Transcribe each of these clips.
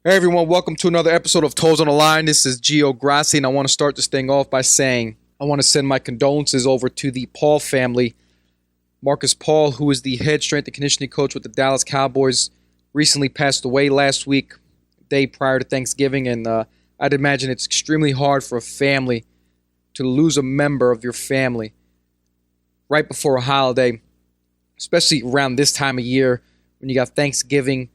Hey everyone, welcome to another episode of Toes on the Line. This is Gio Grassi, and I want to start this thing off by saying I want to send my condolences over to the Paul family. Marcus Paul, who is the head strength and conditioning coach with the Dallas Cowboys, recently passed away last week, day prior to Thanksgiving, and I'd imagine it's extremely hard for a family to lose a member of your family right before a holiday, especially around this time of year when you got Thanksgiving,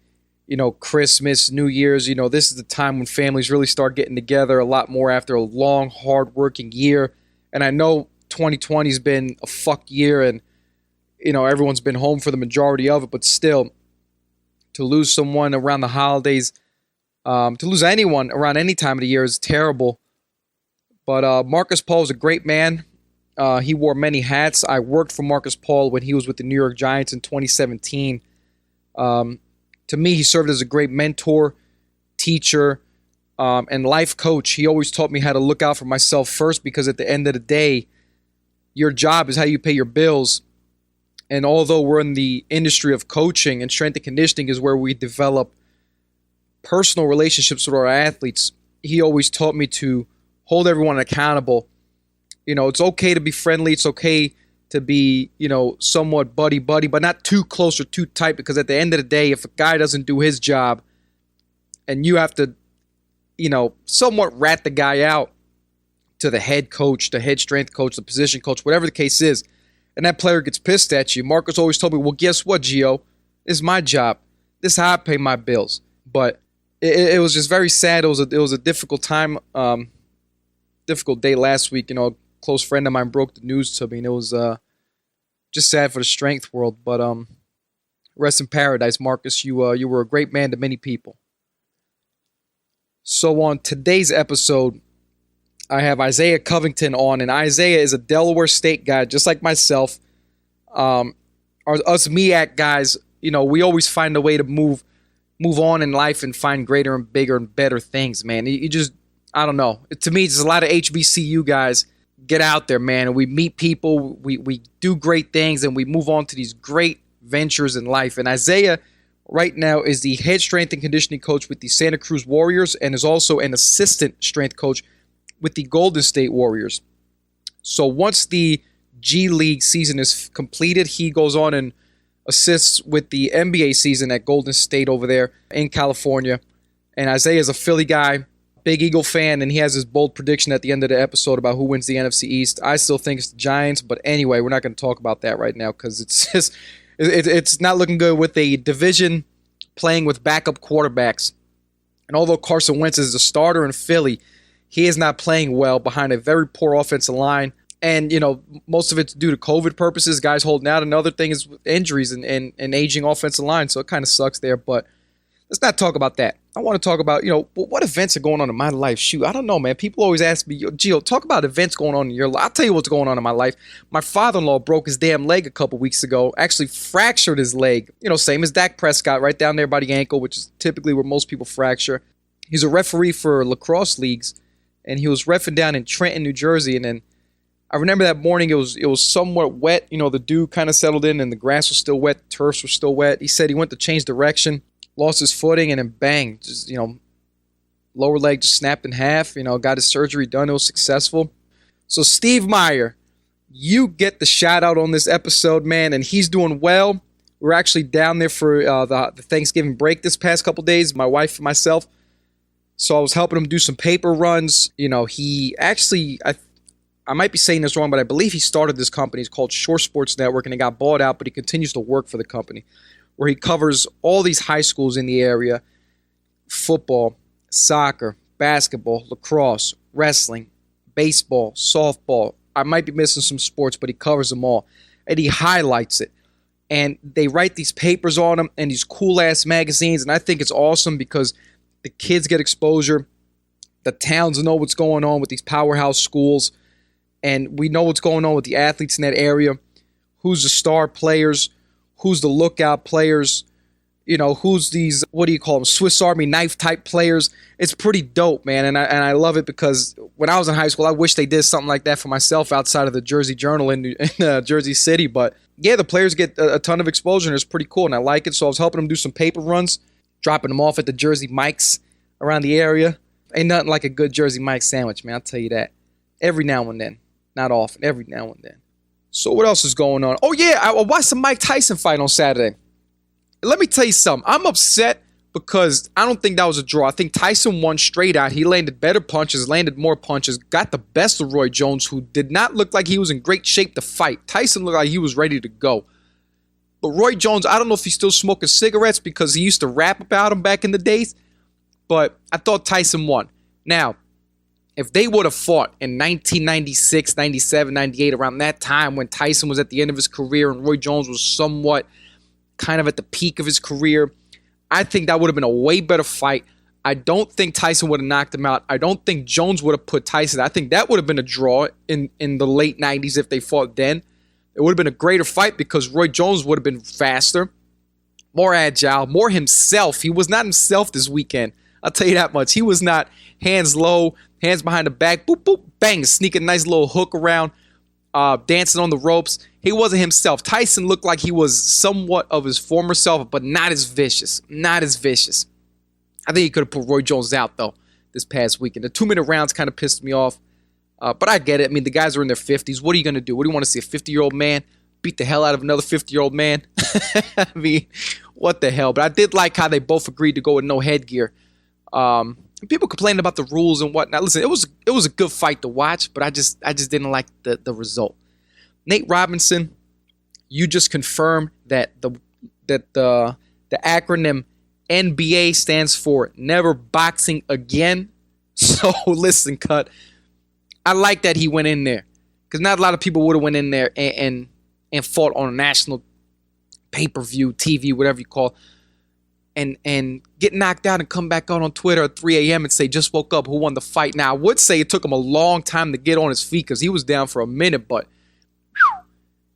Christmas, New Year's. This is the time when families really start getting together a lot more after a long, hard-working year. And I know 2020 has been a fuck year and, everyone's been home for the majority of it. But still, to lose someone around the holidays, to lose anyone around any time of the year is terrible. But Marcus Paul is a great man. He wore many hats. I worked for Marcus Paul when he was with the New York Giants in 2017. To me, he served as a great mentor, teacher, and life coach. He always taught me how to look out for myself first, because at the end of the day, your job is how you pay your bills. And although we're in the industry of coaching, and strength and conditioning is where we develop personal relationships with our athletes, he always taught me to hold everyone accountable. It's okay to be friendly. It's okay to be, somewhat buddy-buddy, but not too close or too tight, because at the end of the day, if a guy doesn't do his job and you have to, somewhat rat the guy out to the head coach, the head strength coach, the position coach, whatever the case is, and that player gets pissed at you, Marcus always told me, well, guess what, Gio? This is my job. This is how I pay my bills. But it was just very sad. It was a difficult time, difficult day last week. A close friend of mine broke the news to me, and it was just sad for the strength world. But rest in paradise, Marcus. You were a great man to many people. So on today's episode, I have Isaiah Covington on, and Isaiah is a Delaware State guy, just like myself. Us MEAC guys, we always find a way to move on in life and find greater and bigger and better things, man. You just, I don't know. To me, it's a lot of HBCU guys get out there, man, and we meet people, we do great things, and we move on to these great ventures in life. And Isaiah right now is the head strength and conditioning coach with the Santa Cruz Warriors, and is also an assistant strength coach with the Golden State Warriors. So once the G League season is completed, he goes on and assists with the NBA season at Golden State over there in California. And Isaiah is a Philly guy, big Eagle fan, and he has his bold prediction at the end of the episode about who wins the NFC East. I still think it's the Giants, but anyway, we're not going to talk about that right now, because it's not looking good with a division playing with backup quarterbacks. And although Carson Wentz is the starter in Philly, he is not playing well behind a very poor offensive line. And, most of it's due to COVID purposes, guys holding out. Another thing is injuries and aging offensive line, so it kind of sucks there. But let's not talk about that. I want to talk about, what events are going on in my life. Shoot, I don't know, man. People always ask me, Gio, talk about events going on in your life. I'll tell you what's going on in my life. My father-in-law broke his damn leg a couple weeks ago, actually fractured his leg. Same as Dak Prescott, right down there by the ankle, which is typically where most people fracture. He's a referee for lacrosse leagues, and he was reffing down in Trenton, New Jersey, and then I remember that morning it was somewhat wet. The dew kind of settled in, and the grass was still wet, the turfs were still wet. He said he went to change direction, lost his footing, and then bang, just, lower leg just snapped in half, got his surgery done. It was successful. So Steve Meyer, you get the shout out on this episode, man, and he's doing well. We're actually down there for the Thanksgiving break this past couple days, my wife and myself. So I was helping him do some paper runs. He actually, I might be saying this wrong, but I believe he started this company. It's called Shore Sports Network, and it got bought out, but he continues to work for the company, where he covers all these high schools in the area: football, soccer, basketball, lacrosse, wrestling, baseball, softball. I might be missing some sports, but he covers them all, and he highlights it. And they write these papers on them and these cool-ass magazines, and I think it's awesome because the kids get exposure. The towns know what's going on with these powerhouse schools, and we know what's going on with the athletes in that area. Who's the star players? Who's the lookout players? Who's these, what do you call them, Swiss Army knife type players? It's pretty dope, man, and I love it, because when I was in high school, I wish they did something like that for myself outside of the Jersey Journal in Jersey City. But yeah, the players get a ton of exposure, and it's pretty cool, and I like it. So I was helping them do some paper runs, dropping them off at the Jersey Mike's around the area. Ain't nothing like a good Jersey Mike sandwich, man. I'll tell you that. Every now and then. Not often. Every now and then. So what else is going on? Oh, yeah. I watched the Mike Tyson fight on Saturday. Let me tell you something. I'm upset because I don't think that was a draw. I think Tyson won straight out. He landed better punches, landed more punches, got the best of Roy Jones, who did not look like he was in great shape to fight. Tyson looked like he was ready to go. But Roy Jones, I don't know if he's still smoking cigarettes because he used to rap about him back in the days. But I thought Tyson won. Now, if they would have fought in 1996, 97, 98, around that time when Tyson was at the end of his career and Roy Jones was somewhat kind of at the peak of his career, I think that would have been a way better fight. I don't think Tyson would have knocked him out. I don't think Jones would have put Tyson. I think that would have been a draw in the late 90s if they fought then. It would have been a greater fight because Roy Jones would have been faster, more agile, more himself. He was not himself this weekend. I'll tell you that much. He was not hands low, hands behind the back, boop, boop, bang, sneak a nice little hook around, dancing on the ropes. He wasn't himself. Tyson looked like he was somewhat of his former self, but not as vicious. Not as vicious. I think he could have put Roy Jones out, though, this past weekend. The 2-minute rounds kind of pissed me off, but I get it. I mean, the guys are in their 50s. What are you going to do? What do you want to see, a 50-year-old man beat the hell out of another 50-year-old man? I mean, what the hell? But I did like how they both agreed to go with no headgear. People complaining about the rules and whatnot. Listen, it was a good fight to watch, but I just didn't like the result. Nate Robinson, you just confirmed that the acronym NBA stands for Never Boxing Again. So listen, Cut. I like that he went in there because not a lot of people would have went in there and fought on a national pay-per-view, TV, whatever you call it. And get knocked out and come back out on Twitter at 3 a.m. and say, just woke up, who won the fight? Now, I would say it took him a long time to get on his feet because he was down for a minute, but whew,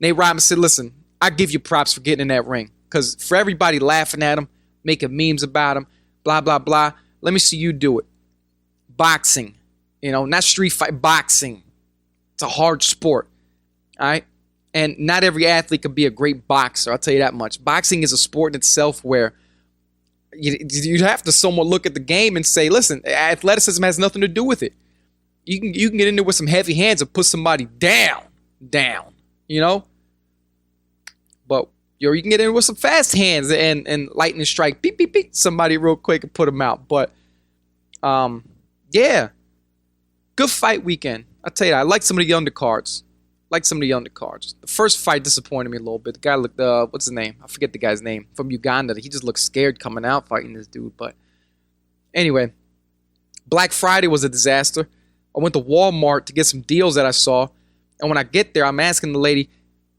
Nate Robinson, listen, I give you props for getting in that ring because for everybody laughing at him, making memes about him, blah, blah, blah, let me see you do it. Boxing, not street fight, boxing. It's a hard sport, all right? And not every athlete can be a great boxer, I'll tell you that much. Boxing is a sport in itself where you have to somewhat look at the game and say, listen, athleticism has nothing to do with it. You can get in there with some heavy hands and put somebody down, But you can get in with some fast hands and lightning strike, beep, beep, beep, somebody real quick and put them out. But, yeah, good fight weekend. I'll tell you that. I like some of the undercards. The first fight disappointed me a little bit. The guy looked, what's his name? I forget the guy's name. From Uganda. He just looked scared coming out fighting this dude. But anyway, Black Friday was a disaster. I went to Walmart to get some deals that I saw. And when I get there, I'm asking the lady,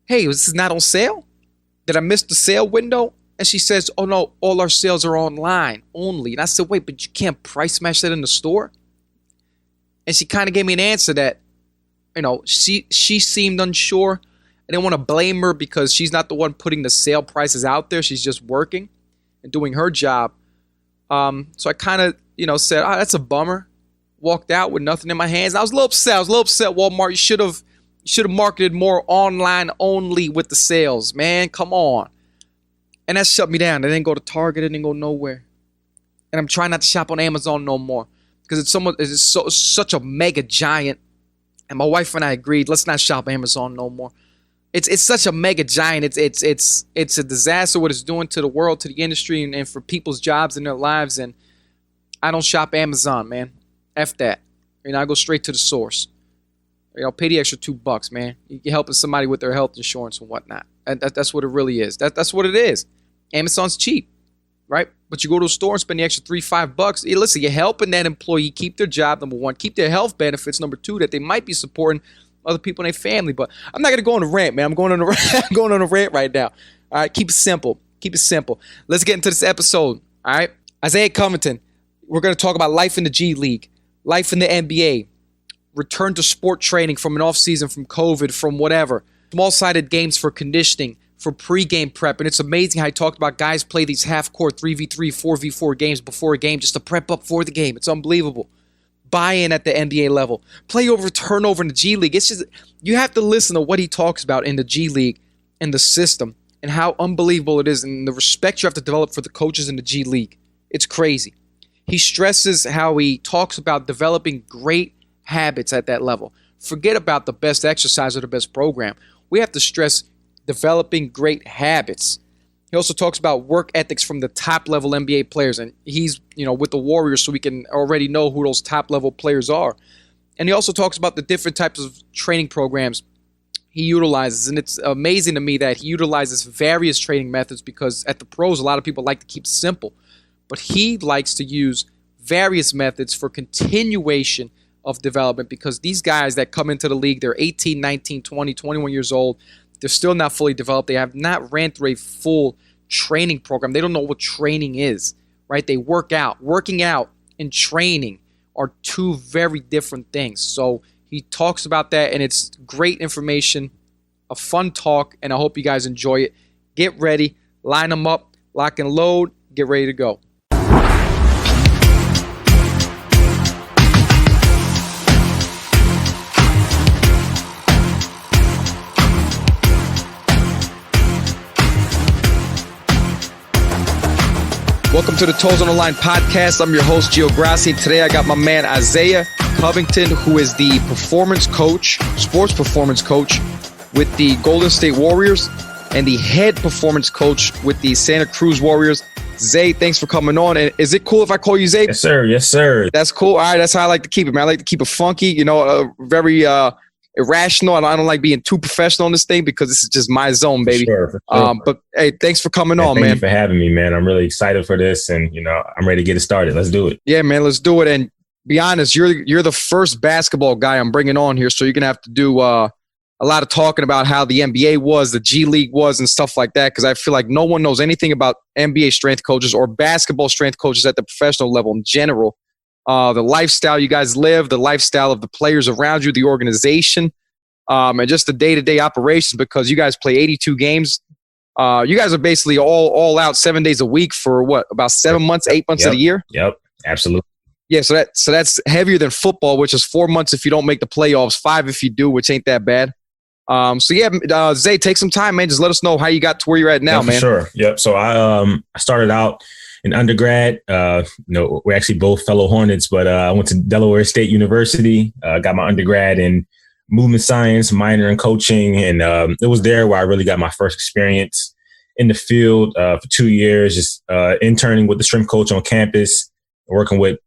hey, this is not on sale? Did I miss the sale window? And she says, oh, no, all our sales are online only. And I said, wait, but you can't price match that in the store? And she kind of gave me an answer that, she seemed unsure. I didn't want to blame her because she's not the one putting the sale prices out there. She's just working and doing her job. So I kind of, said, oh, that's a bummer. Walked out with nothing in my hands. I was a little upset. Walmart, you should have marketed more online only with the sales, man. Come on. And that shut me down. I didn't go to Target. I didn't go nowhere. And I'm trying not to shop on Amazon no more because it's such a mega giant. And my wife and I agreed, let's not shop Amazon no more. It's such a mega giant. It's a disaster what it's doing to the world, to the industry, and for people's jobs and their lives. And I don't shop Amazon, man. F that. I go straight to the source. Pay the extra $2, man. You're helping somebody with their health insurance and whatnot. And that's what it really is. That's what it is. Amazon's cheap, right? But you go to a store and spend the extra $3-5. Listen, you're helping that employee keep their job, number one, keep their health benefits, number two, that they might be supporting other people in their family. But I'm not going to go on a rant, man. I'm going on a rant right now. All right, keep it simple. Let's get into this episode, all right? Isaiah Covington, we're going to talk about life in the G League, life in the NBA, return to sport training from an off-season, from COVID, from whatever, small-sided games for conditioning, for pregame prep. And it's amazing how he talked about guys play these half-court 3v3, 4v4 games before a game just to prep up for the game. It's unbelievable. Buy-in at the NBA level. Play over turnover in the G League. It's just, you have to listen to what he talks about in the G League and the system and how unbelievable it is and the respect you have to develop for the coaches in the G League. It's crazy. He stresses how he talks about developing great habits at that level. Forget about the best exercise or the best program. We have to stress developing great habits. He also talks about work ethics from the top level NBA players, and he's, with the Warriors, so we can already know who those top level players are. And he also talks about the different types of training programs he utilizes, and it's amazing to me that he utilizes various training methods, because at the pros, a lot of people like to keep simple, but he likes to use various methods for continuation of development, because these guys that come into the league, they're 18, 19, 20, 21 years old. They're still not fully developed. They have not ran through a full training program. They don't know what training is, right? They work out. Working out and training are two very different things. So he talks about that, and it's great information, a fun talk, and I hope you guys enjoy it. Get ready, line them up, lock and load, get ready to go. Welcome to the Toes on the Line podcast. I'm your host, Gio Grassi. Today I got my man Isaiah Covington, who is the performance coach, sports performance coach with the Golden State Warriors and the head performance coach with the Santa Cruz Warriors. Zay, thanks for coming on. And is it cool if I call you Zay? Yes, sir. Yes, sir. That's cool. All right, that's how I like to keep it, man. I like to keep it funky, very irrational. And I don't like being too professional on this thing, because this is just my zone, baby. For sure. But hey, thanks for coming on, man. Thank you for having me, man. I'm really excited for this, and I'm ready to get it started. Let's do it. Yeah, man, let's do it. And be honest, you're the first basketball guy I'm bringing on here, so you're gonna have to do a lot of talking about how the NBA was, the G League was, and stuff like that, because I feel like no one knows anything about NBA strength coaches or basketball strength coaches at the professional level in general. The lifestyle you guys live, the lifestyle of the players around you, the organization, and just the day-to-day operations, because you guys play 82 games. You guys are basically all out 7 days a week for what, about 7 months, 8 months of the year? Yep, absolutely. Yeah, so that's heavier than football, which is 4 months if you don't make the playoffs, 5 if you do, which ain't that bad. Zay, take some time, man. Just let us know how you got to where you're at now, man. Sure. Yep. So I started out in undergrad. We're actually both fellow Hornets, but I went to Delaware State University. Got my undergrad in movement science, minor in coaching, and it was there where I really got my first experience in the field for 2 years, just interning with the strength coach on campus, working with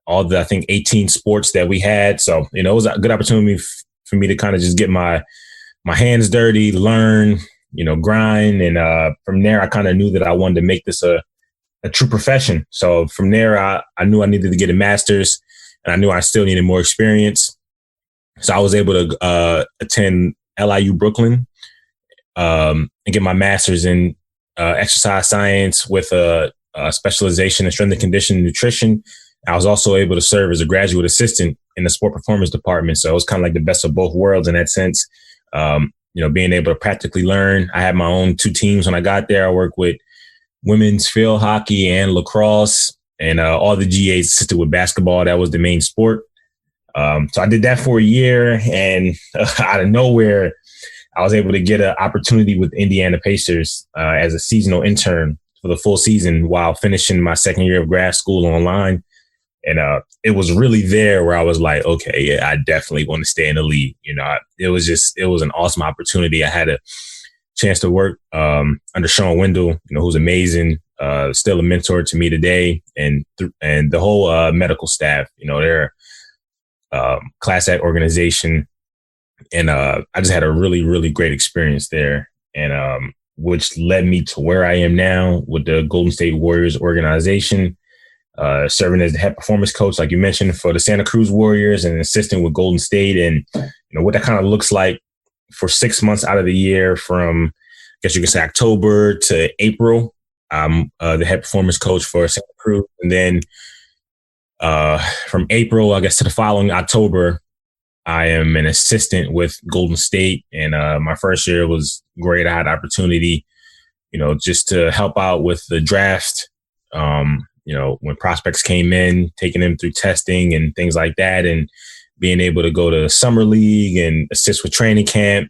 all the, I think, 18 sports that we had. So, it was a good opportunity for me to kind of just get my hands dirty, learn, grind. And from there, I kind of knew that I wanted to make this a true profession. So from there, I knew I needed to get a master's, and I knew I still needed more experience. So I was able to attend LIU Brooklyn and get my master's in exercise science with a specialization in strength and conditioning nutrition. I was also able to serve as a graduate assistant in the sport performance department. So it was kind of like the best of both worlds in that sense. Being able to practically learn. I had my own 2 teams when I got there. I worked with women's field hockey and lacrosse, and all the GAs assisted with basketball. That was the main sport. So I did that for a year, and out of nowhere, I was able to get an opportunity with Indiana Pacers as a seasonal intern for the full season while finishing my second year of grad school online. And it was really there where I was like, okay, yeah, I definitely want to stay in the league. It was an awesome opportunity. I had a chance to work under Sean Wendell, who's amazing, still a mentor to me today, and the whole medical staff. They're class act organization, and I just had a really, really great experience there, and which led me to where I am now with the Golden State Warriors organization. Serving as the head performance coach, like you mentioned, for the Santa Cruz Warriors, and assisting with Golden State, and what that kind of looks like for 6 months out of the year, from I guess you could say October to April. I'm the head performance coach for Santa Cruz, and then from April, I guess, to the following October, I am an assistant with Golden State, and my first year was great. I had opportunity, just to help out with the draft. When prospects came in, taking them through testing and things like that, and being able to go to summer league and assist with training camp.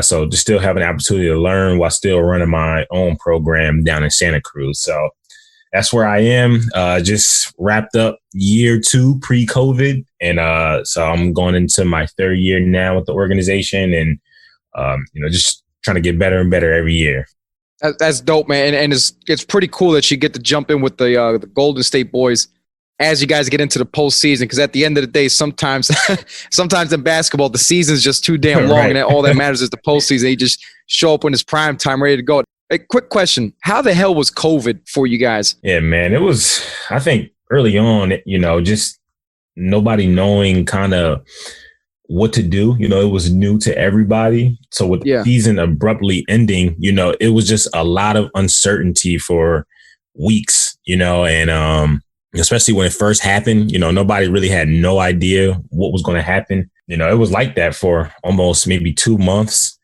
So just still having an opportunity to learn while still running my own program down in Santa Cruz. So that's where I am. Just wrapped up year 2 pre-COVID. And so I'm going into my 3rd year now with the organization, and, just trying to get better and better every year. That's dope, man. And it's pretty cool that you get to jump in with the Golden State boys as you guys get into the postseason. Because at the end of the day, sometimes in basketball, the season's just too damn long, Right. and all that matters is the postseason. You just show up when it's prime time, ready to go. A quick question: how the hell was COVID for you guys? Yeah, man. It was, I think, early on, just nobody knowing kind of what to do. It was new to everybody. So with the season abruptly ending, it was just a lot of uncertainty for weeks, and especially when it first happened, nobody really had no idea what was going to happen. It was like that for almost maybe 2 months.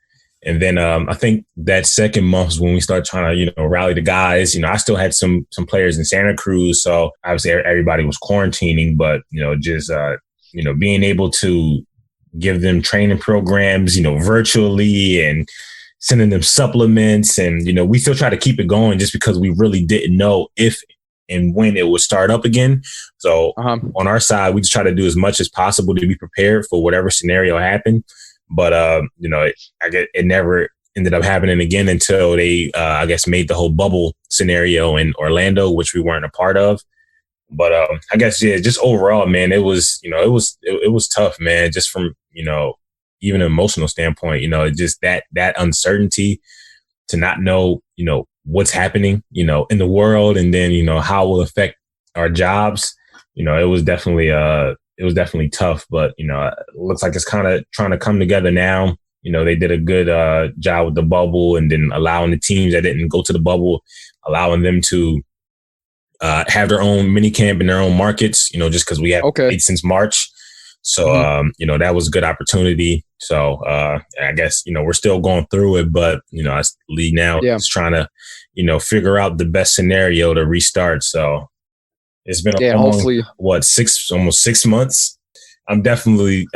And then I think that second month was when we started trying to, rally the guys. I still had some players in Santa Cruz. So obviously everybody was quarantining, but, just, being able to give them training programs, virtually, and sending them supplements. And, we still try to keep it going just because we really didn't know if and when it would start up again. So on our side, we just try to do as much as possible to be prepared for whatever scenario happened. But, it never ended up happening again until they, made the whole bubble scenario in Orlando, which we weren't a part of. But just overall, man, it was tough, man, just from, even an emotional standpoint, just that uncertainty to not know, what's happening, in the world, and then, how it will affect our jobs. It was definitely tough, but, it looks like it's kind of trying to come together now. They did a good job with the bubble, and then allowing the teams that didn't go to the bubble, allowing them to have their own mini camp in their own markets, just because we have played since March. So, that was a good opportunity. So, I guess, we're still going through it, but, league now is trying to, figure out the best scenario to restart. So it's been hopefully almost 6 months. I'm definitely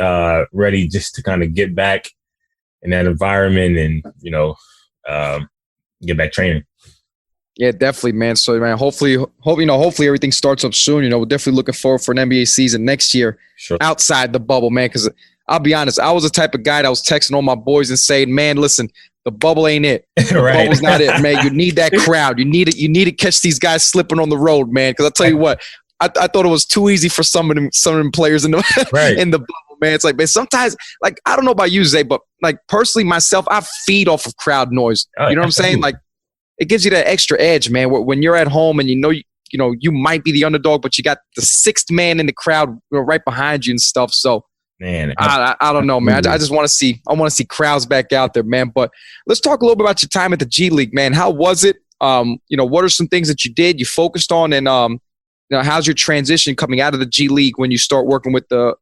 ready just to kind of get back in that environment and, get back training. Yeah, definitely, man. So, man, hopefully everything starts up soon. We're definitely looking forward for an NBA season next year outside the bubble, man. Because I'll be honest, I was the type of guy that was texting all my boys and saying, man, listen, the bubble ain't it. The bubble's not it, man. You need that crowd. You need it. You need to catch these guys slipping on the road, man. Because I'll tell you what, I thought it was too easy for some of them players in the in the bubble, man. It's like, man, sometimes, like, I don't know about you, Zay, but like personally myself, I feed off of crowd noise. You know what I'm saying? Like, it gives you that extra edge, man. When you're at home and you might be the underdog, but you got the sixth man in the crowd right behind you and stuff. So, man, I don't know, man. I just want to see. I want to see crowds back out there, man. But let's talk a little bit about your time at the G League, man. How was it? What are some things that you did, you focused on, and how's your transition coming out of the G League when you start working with the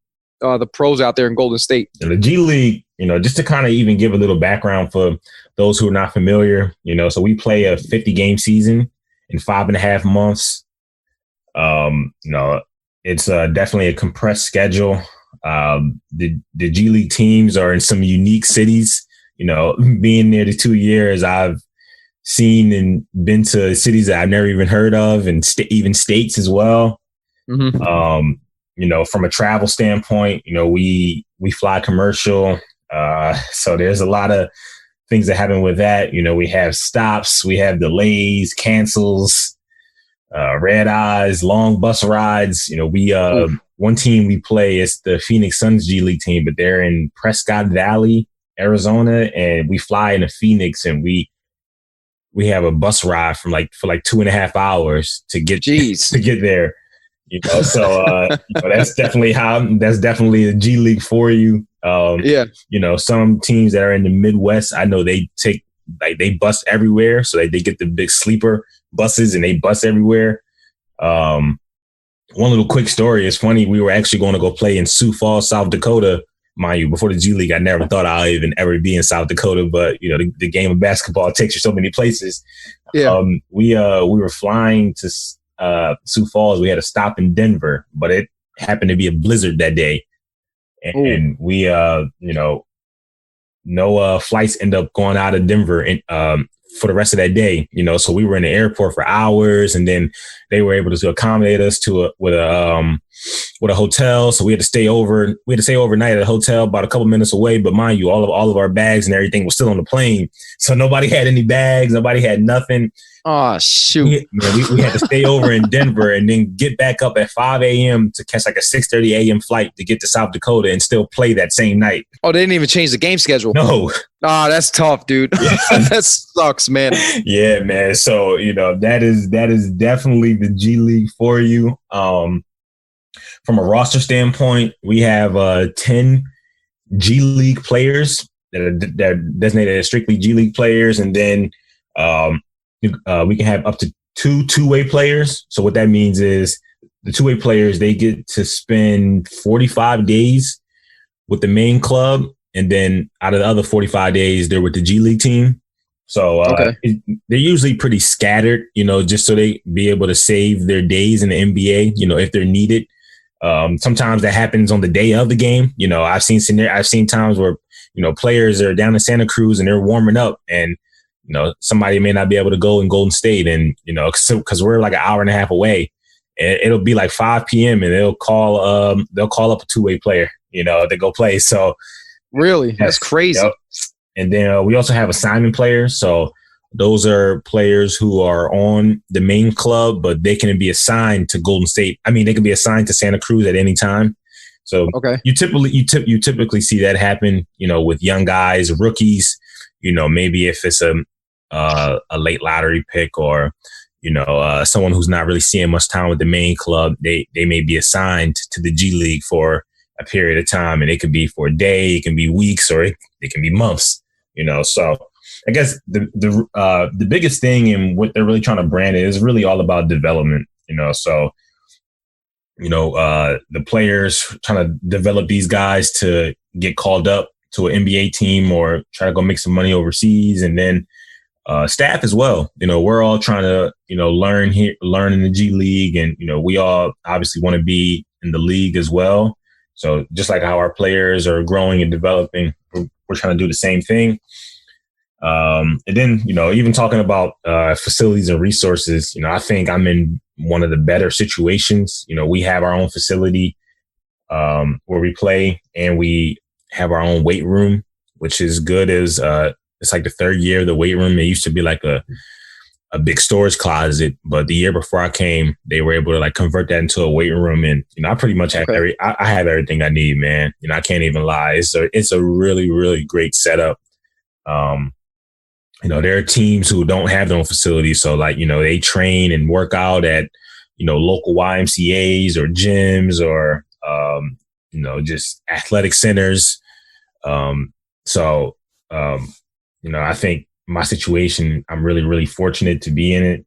pros out there in Golden State? The G League, just to kind of even give a little background for those who are not familiar, so we play a 50-game season in 5.5 months. It's definitely a compressed schedule. The G League teams are in some unique cities. Being there the 2 years, I've seen and been to cities that I've never even heard of, and even states as well. Mm-hmm. From a travel standpoint, we fly commercial. So there's a lot of things that happen with that. We have stops, we have delays, cancels, red eyes, long bus rides. One team we play is the Phoenix Suns G League team, but they're in Prescott Valley, Arizona, and we fly into Phoenix, and we have a bus ride for like 2.5 hours to get there. So that's definitely a G League for you. Some teams that are in the Midwest, I know they bus everywhere, so they get the big sleeper buses and they bus everywhere. One little quick story is funny. We were actually going to go play in Sioux Falls, South Dakota. Mind you, before the G League, I never thought I'd even ever be in South Dakota, but the game of basketball takes you so many places. We were flying to Sioux Falls. We had a stop in Denver, but it happened to be a blizzard that day. And we, no flights end up going out of Denver for the rest of that day, so we were in the airport for hours, and then they were able to accommodate us with a hotel. So we had to stay overnight at a hotel about a couple minutes away. But mind you, all of our bags and everything was still on the plane. So nobody had any bags. Nobody had nothing. Oh, shoot. We had to stay over in Denver and then get back up at 5 a.m. to catch like a 6:30 a.m. flight to get to South Dakota and still play that same night. Oh, they didn't even change the game schedule. No. Oh, that's tough, dude. That sucks, man. Yeah, man. So, that is definitely the G League for you. From a roster standpoint, we have 10 G League players that are designated as strictly G League players. And then we can have up to two-way players. So what that means is the two-way players, they get to spend 45 days with the main club. And then out of the other 45 days, they're with the G League team. So they're usually pretty scattered, just so they be able to save their days in the NBA, if they're needed. Sometimes that happens on the day of the game. I've seen times where, players are down in Santa Cruz and they're warming up and, somebody may not be able to go in Golden State and, cause we're like an hour and a half away, and it'll be like 5 p.m. and they'll call up a two-way player, to go play. So really, that's crazy. Yep. And then we also have assignment players. So those are players who are on the main club, but they can be assigned to Golden State. I mean, they can be assigned to Santa Cruz at any time. So you typically see that happen, with young guys, rookies, maybe if it's a late lottery pick or, someone who's not really seeing much time with the main club, they may be assigned to the G League for a period of time, and it can be for a day, it can be weeks, or it can be months, So I guess the biggest thing and what they're really trying to brand is really all about development, So, the players trying to develop these guys to get called up to an NBA team or try to go make some money overseas, and then staff as well. We're all trying to learn in the G League, and we all obviously want to be in the league as well. So just like how our players are growing and developing, we're trying to do the same thing. And then, even talking about facilities and resources, I think I'm in one of the better situations. We have our own facility where we play, and we have our own weight room, which is good as it's like the third year of the weight room. It used to be like a big storage closet, but the year before I came, they were able to convert that into a weight room. And, I pretty much have I have everything I need, man. I can't even lie. It's a really, really great setup. There are teams who don't have their own facilities. So they train and work out at, local YMCAs or gyms or, just athletic centers. I think my situation, I'm really, really fortunate to be in it.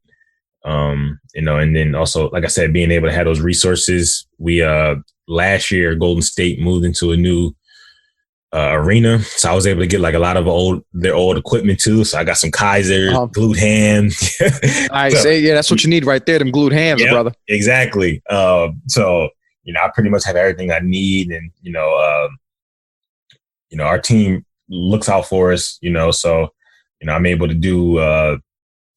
And then also, like I said, being able to have those resources. We, last year, Golden State moved into a new arena. So I was able to get a lot of their old equipment too. So I got some Kaiser, glued ham. I say, yeah, that's what you need right there. Them glued hams, brother. Exactly. I pretty much have everything I need, and, our team looks out for us, so, I'm able to do,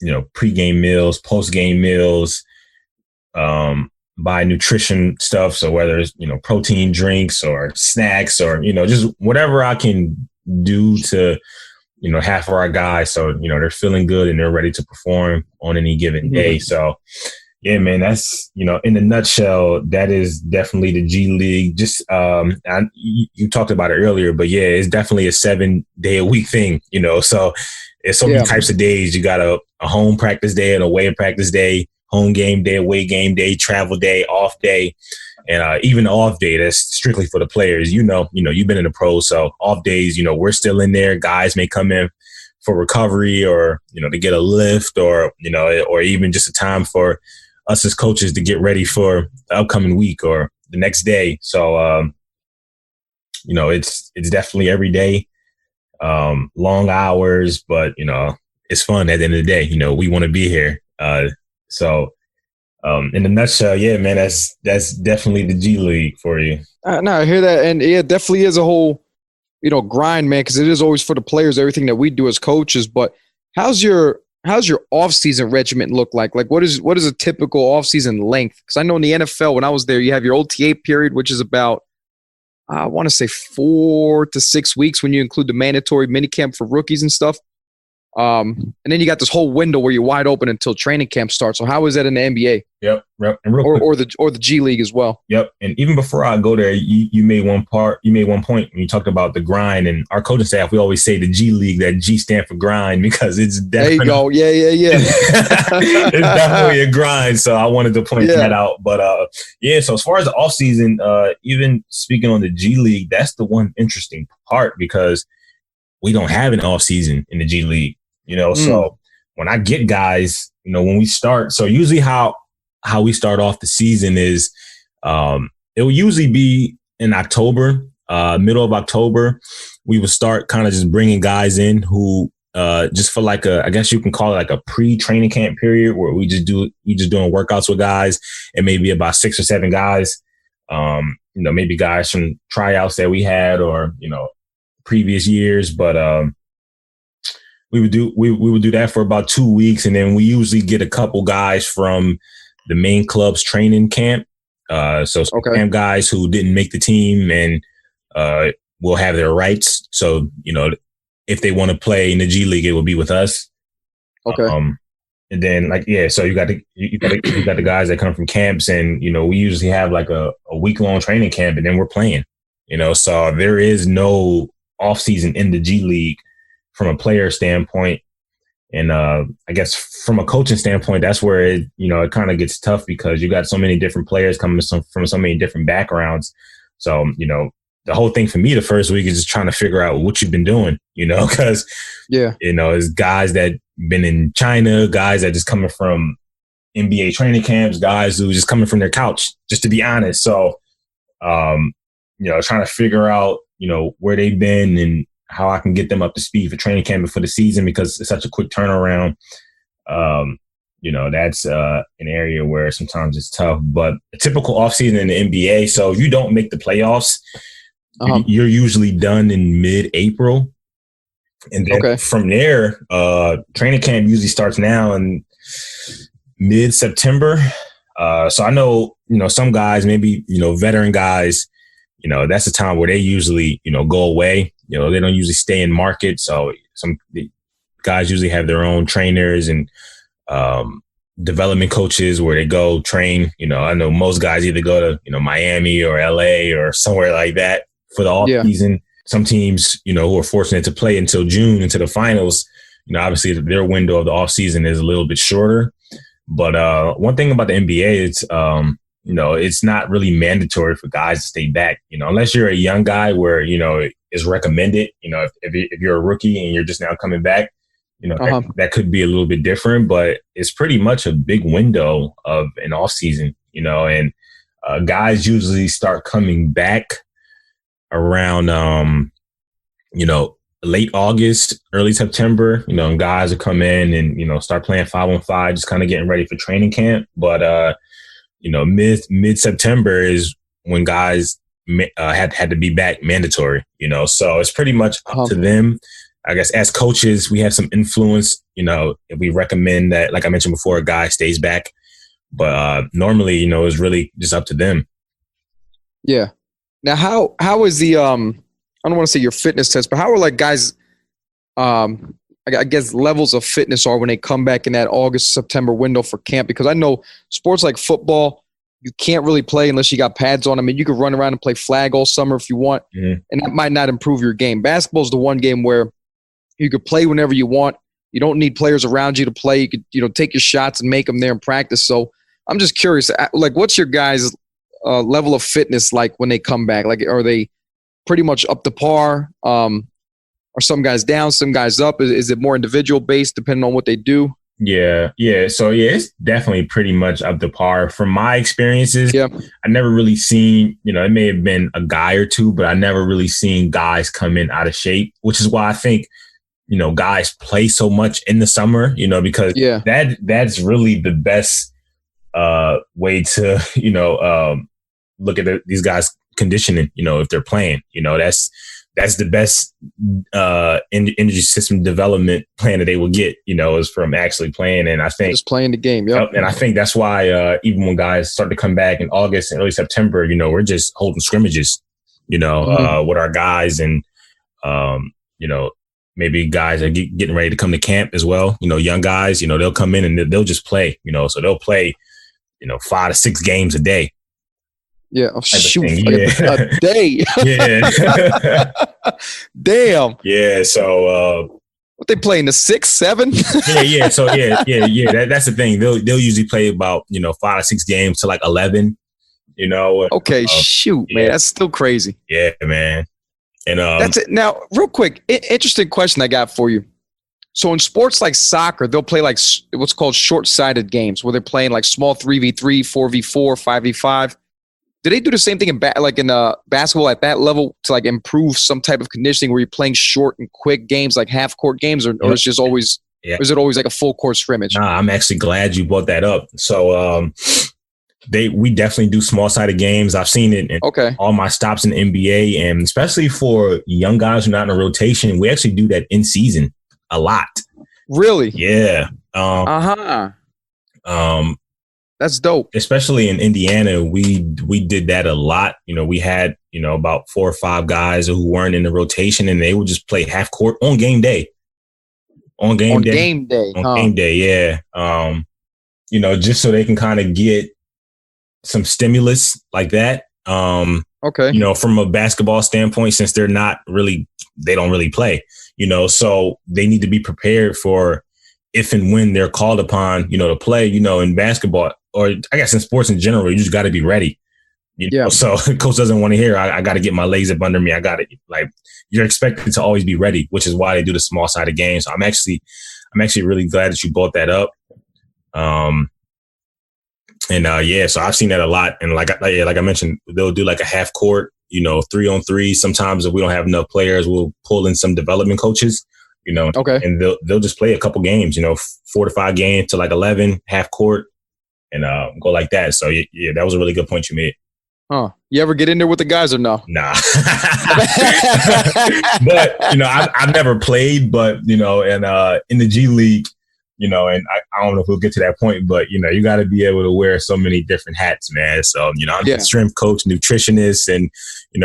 pregame meals, postgame meals, buy nutrition stuff. So whether it's, protein drinks or snacks or, just whatever I can do to, have for our guys. So, they're feeling good and they're ready to perform on any given day. So, yeah, man, that's, in a nutshell, that is definitely the G League. Just, you talked about it earlier, but yeah, it's definitely a 7-day-a-week thing, so it's so many types of days. You got a home practice day, an away practice day, home game day, away game day, travel day, off day, and even the off day, that's strictly for the players. You've been in the pros, so off days, we're still in there. Guys may come in for recovery or, to get a lift or, or even just a time for us as coaches to get ready for the upcoming week or the next day. So, it's definitely every day, long hours, but, it's fun at the end of the day. We want to be here. In a nutshell, yeah, man, that's definitely the G League for you. No, I hear that. And it definitely is a whole, grind, man, because it is always for the players, everything that we do as coaches. But how's your off-season regimen look like? Like what is a typical off-season length? Because I know in the NFL when I was there, you have your OTA period, which is about I want to say 4 to 6 weeks when you include the mandatory minicamp for rookies and stuff. And then you got this whole window where you're wide open until training camp starts. So how is that in the NBA? Yep. And real quick, or the G League as well? Yep. And even before I go there, you made one point when you talked about the grind, and our coaching staff, we always say the G League, that G stand for grind, because it's definitely, there you go. Yeah. It's definitely a grind. So I wanted to point that out. But so as far as the off season, even speaking on the G League, that's the one interesting part, because we don't have an off season in the G League. So when I get guys, when we start, so usually how we start off the season is it will usually be in October, middle of October. We will start kind of just bringing guys in who just for like I guess you can call it like a pre-training camp period, where we just doing workouts with guys, and maybe about 6 or 7 guys, maybe guys from tryouts that we had, or, previous years. But we would do that for about 2 weeks, and then we usually get a couple guys from the main club's training camp. Camp guys who didn't make the team, and will have their rights. So if they want to play in the G League, it will be with us. Okay. And then so you got the guys that come from camps, and we usually have like a week-long training camp, and then we're playing. So there is no off season in the G League from a player standpoint. And I guess from a coaching standpoint, that's where it kind of gets tough, because you got so many different players coming from so many different backgrounds. So, the whole thing for me the first week is just trying to figure out what you've been doing, because, it's guys that been in China, guys that just coming from NBA training camps, guys who just coming from their couch, just to be honest. So, trying to figure out, where they've been and how I can get them up to speed for training camp and for the season, because it's such a quick turnaround. That's an area where sometimes it's tough. But a typical offseason in the NBA, so if you don't make the playoffs, you're usually done in mid-April. And then from there, training camp usually starts now in mid-September. So I know, some guys, maybe, veteran guys, that's the time where they usually, go away. They don't usually stay in market. So some guys usually have their own trainers and development coaches where they go train. I know most guys either go to, Miami or LA or somewhere like that for the off season. Some teams, who are fortunate to play until June, into the finals, obviously their window of the off season is a little bit shorter. But one thing about the NBA, it's not really mandatory for guys to stay back, unless you're a young guy where, it's recommended. If you're a rookie and you're just now coming back, that could be a little bit different, but it's pretty much a big window of an off season, and guys usually start coming back around, late August, early September, and guys will come in and, start playing 5-on-5, just kind of getting ready for training camp. But, mid-September is when guys had to be back mandatory, so it's pretty much up to them. I guess as coaches, we have some influence, if we recommend that, like I mentioned before, a guy stays back. But normally, it's really just up to them. Yeah. Now, how is the I don't want to say your fitness test, but how are like guys? I guess levels of fitness are when they come back in that August, September window for camp, because I know sports like football, you can't really play unless you got pads on. I mean, you could run around and play flag all summer if you want, and that might not improve your game. Basketball is the one game where you could play whenever you want. You don't need players around you to play. You could, take your shots and make them there in practice. So I'm just curious, like, what's your guys' level of fitness like when they come back? Like, are they pretty much up to par? Are some guys down, some guys up? Is it more individual based depending on what they do? Yeah. So it's definitely pretty much up to par. From my experiences, I never really seen, it may have been a guy or two, but I never really seen guys come in out of shape, which is why I think, guys play so much in the summer, because that's really the best way to, look at these guys conditioning, if they're playing, that's the best energy system development plan that they will get, is from actually playing. And I think just playing the game. Yep. And I think that's why even when guys start to come back in August and early September, we're just holding scrimmages, with our guys, and maybe guys are getting ready to come to camp as well. Young guys, they'll come in and they'll just play, so they'll play, 5 to 6 games a day. Yeah. Oh, shoot. Yeah. A day. Yeah. Damn. Yeah. So, what they playing, the 6, 7? Yeah. So yeah. That's the thing. They'll usually play about, 5 to 6 games to like 11, Okay. Shoot, man. That's still crazy. Yeah, man. And that's it. Now, real quick, interesting question I got for you. So in sports like soccer, they'll play like what's called short-sided games, where they're playing like small 3v3, 4v4, 5v5. Do they do the same thing in basketball at that level to like improve some type of conditioning, where you're playing short and quick games, like half-court games, or it's just always, or is it always like a full-court scrimmage? Nah, I'm actually glad you brought that up. So we definitely do small-sided games. I've seen it in all my stops in the NBA, and especially for young guys who are not in a rotation, we actually do that in season a lot. Really? Yeah. That's dope. Especially in Indiana, we did that a lot. We had, about 4 or 5 guys who weren't in the rotation, and they would just play half court on game day. On game day, yeah. Just so they can kind of get some stimulus like that. From a basketball standpoint, since they don't really play, so they need to be prepared for if and when they're called upon, to play, in basketball, or I guess in sports in general, you just got to be ready. So coach doesn't want to hear, I got to get my legs up under me. I got to, you're expected to always be ready, which is why they do the small sided games. So I'm actually really glad that you brought that up. So I've seen that a lot. And like I mentioned, they'll do like a half court, 3-on-3. Sometimes if we don't have enough players, we'll pull in some development coaches, and they'll just play a couple games, 4 to 5 games to like 11, half court, and go like that. So yeah, that was a really good point you made. Huh. You ever get in there with the guys or no? Nah. But, I've never played, but, and in the G League, and I don't know if we'll get to that point, but, you got to be able to wear so many different hats, man. So, I'm a strength coach, nutritionist, and,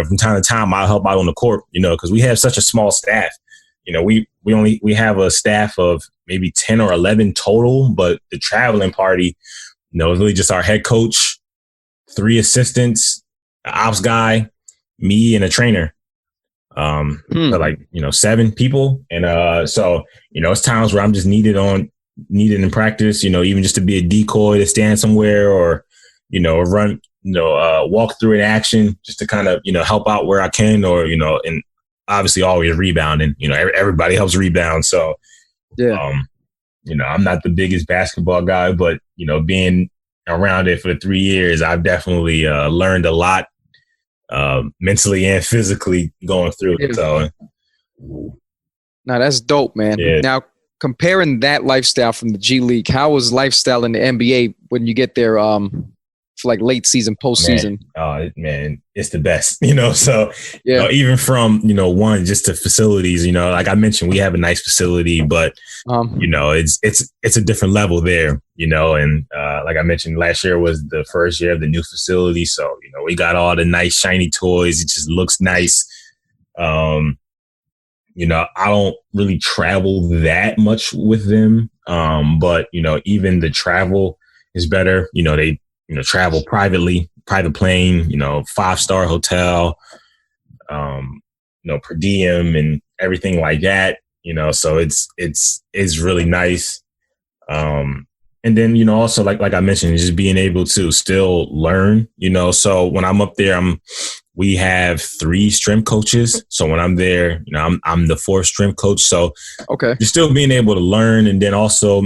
from time to time, I'll help out on the court, because we have such a small staff. We have a staff of maybe 10 or 11 total, but the traveling party, is really just our head coach, 3 assistants, an ops guy, me, and a trainer. So 7 people. And so, it's times where I'm just needed in practice, even just to be a decoy to stand somewhere, or, run, walk through an action just to kind of, help out where I can, or, and obviously always rebounding, everybody helps rebound. So, I'm not the biggest basketball guy, but, being around it for 3 years, I've definitely learned a lot mentally and physically going through it. So, now that's dope, man. Yeah. Now, comparing that lifestyle from the G League, how was lifestyle in the NBA when you get there for like late season, postseason? Man, it's the best, so, even from, one, just the facilities, like I mentioned, we have a nice facility, but, it's a different level there, and like I mentioned, last year was the first year of the new facility. So, we got all the nice shiny toys. It just looks nice. I don't really travel that much with them. But, even the travel is better. They, travel privately, private plane, 5-star hotel, per diem and everything like that, so it's really nice. And then, also like I mentioned, just being able to still learn, so when I'm up there, we have 3 strength coaches. So when I'm there, I'm the 4th strength coach. So you're still being able to learn. And then also,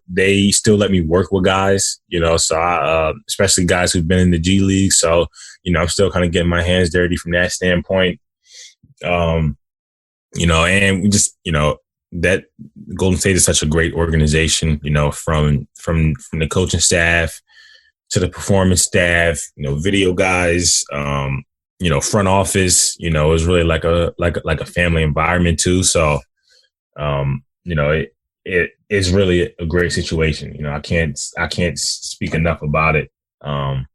they still let me work with guys, so I, especially guys who've been in the G League. So, I'm still kind of getting my hands dirty from that standpoint. And we just, that Golden State is such a great organization, from the coaching staff to the performance staff, video guys, front office, it was really like a family environment too. So, it is really a great situation. I can't speak enough about it. And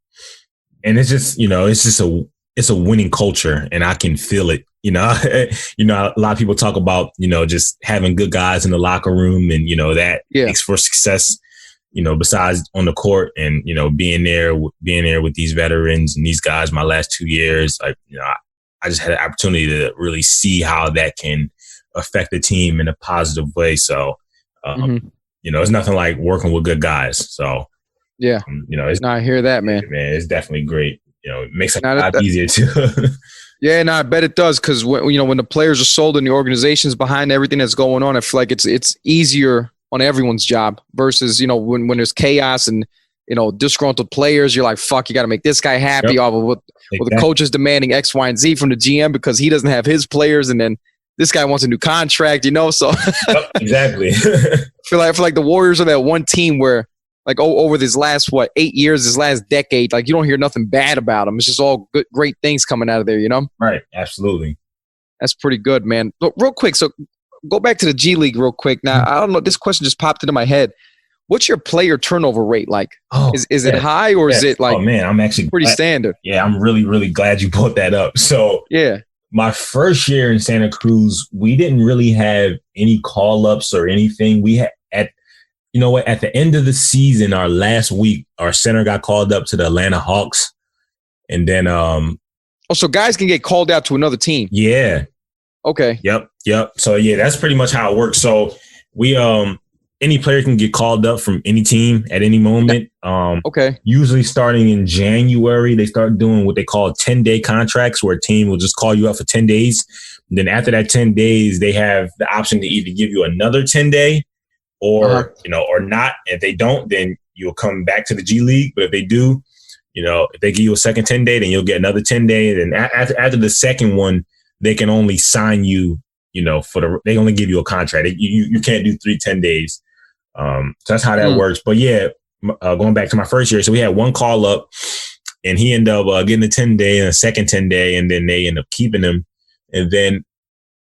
it's just, it's a winning culture, and I can feel it. A lot of people talk about, just having good guys in the locker room, and, that makes for success, besides on the court, and, being there with these veterans and these guys my last 2 years. Like, I just had an opportunity to really see how that can affect the team in a positive way. So, it's nothing like working with good guys. So, I hear that, man. It's definitely great. It makes it a lot easier too. Yeah, I bet it does, because when the players are sold and the organization's behind everything that's going on, I feel like it's easier on everyone's job versus when there's chaos and disgruntled players. You're like, fuck, you got to make this guy happy. Yep. With the coaches demanding X, Y, and Z from the GM because he doesn't have his players, and then this guy wants a new contract. So yep, exactly. I feel like the Warriors are that one team where, like, over this last 8 years, this last decade, like, you don't hear nothing bad about them. It's just all good, great things coming out of there, Right, absolutely. That's pretty good, man. But real quick, so go back to the G League real quick. Now, I don't know, this question just popped into my head. What's your player turnover rate like? Is it high, or is it like? Oh man, I'm actually pretty standard. Yeah, I'm really, really glad you brought that up. So my first year in Santa Cruz, we didn't really have any call-ups or anything. We had at the end of the season, our last week, our center got called up to the Atlanta Hawks. And then so guys can get called out to another team. Yeah. Okay. Yep. So that's pretty much how it works. So we any player can get called up from any team at any moment. Okay. Usually starting in January, they start doing what they call 10-day contracts, where a team will just call you up for 10 days. And then after that 10 days, they have the option to either give you another 10-day or, or not. If they don't, then you'll come back to the G League. But if they do, if they give you a second 10-day, then you'll get another 10-day. And then after the second one, they can only sign you, they only give you a contract. You can't do 3 10 days. So that's how that works. But going back to my first year, so we had one call up, and he ended up getting a 10-day and a second 10-day, and then they end up keeping him. And then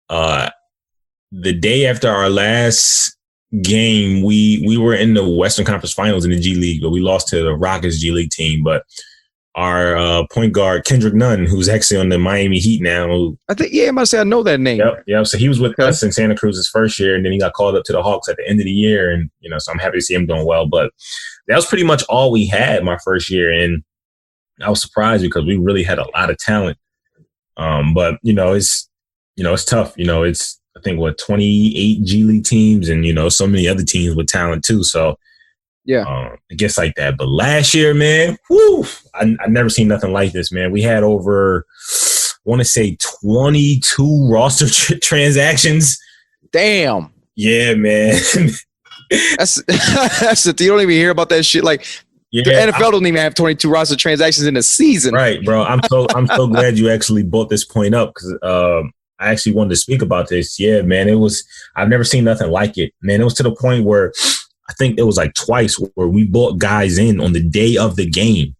the day after our last game, we were in the Western Conference Finals in the G League, but we lost to the Rockets G League team. But our point guard, Kendrick Nunn, who's actually on the Miami Heat now. I think, I must say I know that name. Yep. So he was with us in Santa Cruz his first year, and then he got called up to the Hawks at the end of the year. And, so I'm happy to see him doing well. But that was pretty much all we had my first year. And I was surprised because we really had a lot of talent. But, it's tough. It's, I think, 28 G League teams and, so many other teams with talent too. So, it gets like that. But last year, man, I never seen nothing like this, man. We had over, I want to say 22 roster transactions. Damn. Yeah, man. That's the thing. You don't even hear about that shit. Like, the NFL doesn't even have 22 roster transactions in a season. Right, bro. I'm so glad you actually brought this point up, because I actually wanted to speak about this. Yeah, man. I've never seen nothing like it, man. It was to the point where I think it was like twice where we brought guys in on the day of the game.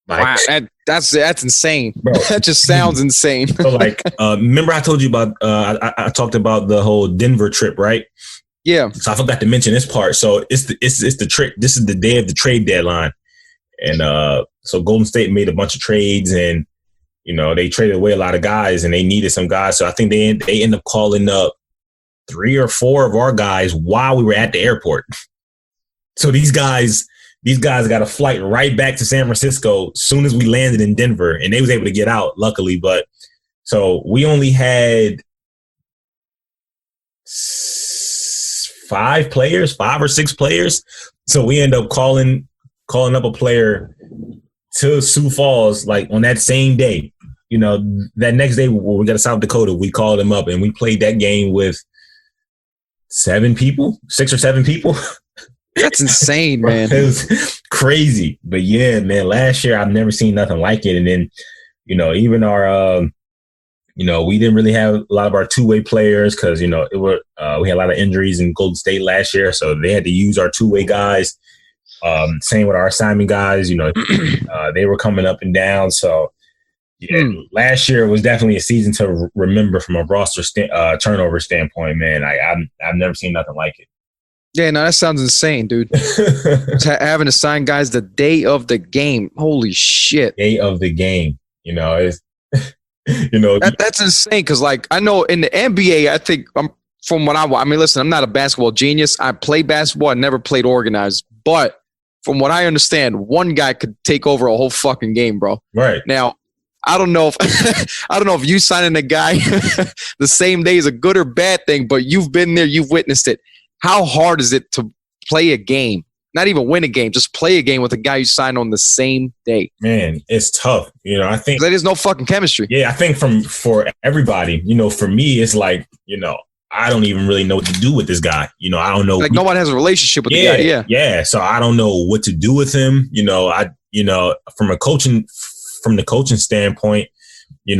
Like, wow, that's insane. Bro. That just sounds insane. So remember I told you about, I talked about the whole Denver trip, right? Yeah. So I forgot to mention this part. So it's the trick. This is the day of the trade deadline. And so Golden State made a bunch of trades, and, they traded away a lot of guys, and they needed some guys. So I think they end up calling up 3 or 4 of our guys while we were at the airport. So these guys got a flight right back to San Francisco as soon as we landed in Denver, and they was able to get out, luckily. But so we only had 5 or 6 players. So we end up calling up a player to Sioux Falls, like on that same day. That next day when we got to South Dakota, we called him up, and we played that game with 6 or 7 people. That's insane, man. It was crazy. But yeah, man, last year I've never seen nothing like it. And then, even our, we didn't really have a lot of our two-way players because, we had a lot of injuries in Golden State last year. So they had to use our two-way guys. Same with our assignment guys. They were coming up and down. So yeah, last year was definitely a season to remember from a roster turnover standpoint. Man, I've never seen nothing like it. Yeah, no, that sounds insane, dude. Having to sign guys the day of the game. Holy shit. Day of the game. It's that's insane because, like, I know in the NBA, I think from what I mean, listen, I'm not a basketball genius. I play basketball. I never played organized. But from what I understand, one guy could take over a whole fucking game, bro. Right. Now, I don't know if you signing a guy the same day is a good or bad thing, but you've been there, you've witnessed it. How hard is it to play a game? Not even win a game, just play a game with a guy you signed on the same day. Man, it's tough. I think there is no fucking chemistry. Yeah, I think for everybody, for me, it's like, I don't even really know what to do with this guy. I don't know. Like no one has a relationship with the guy. Yeah. Yeah. So I don't know what to do with him. From the coaching standpoint, he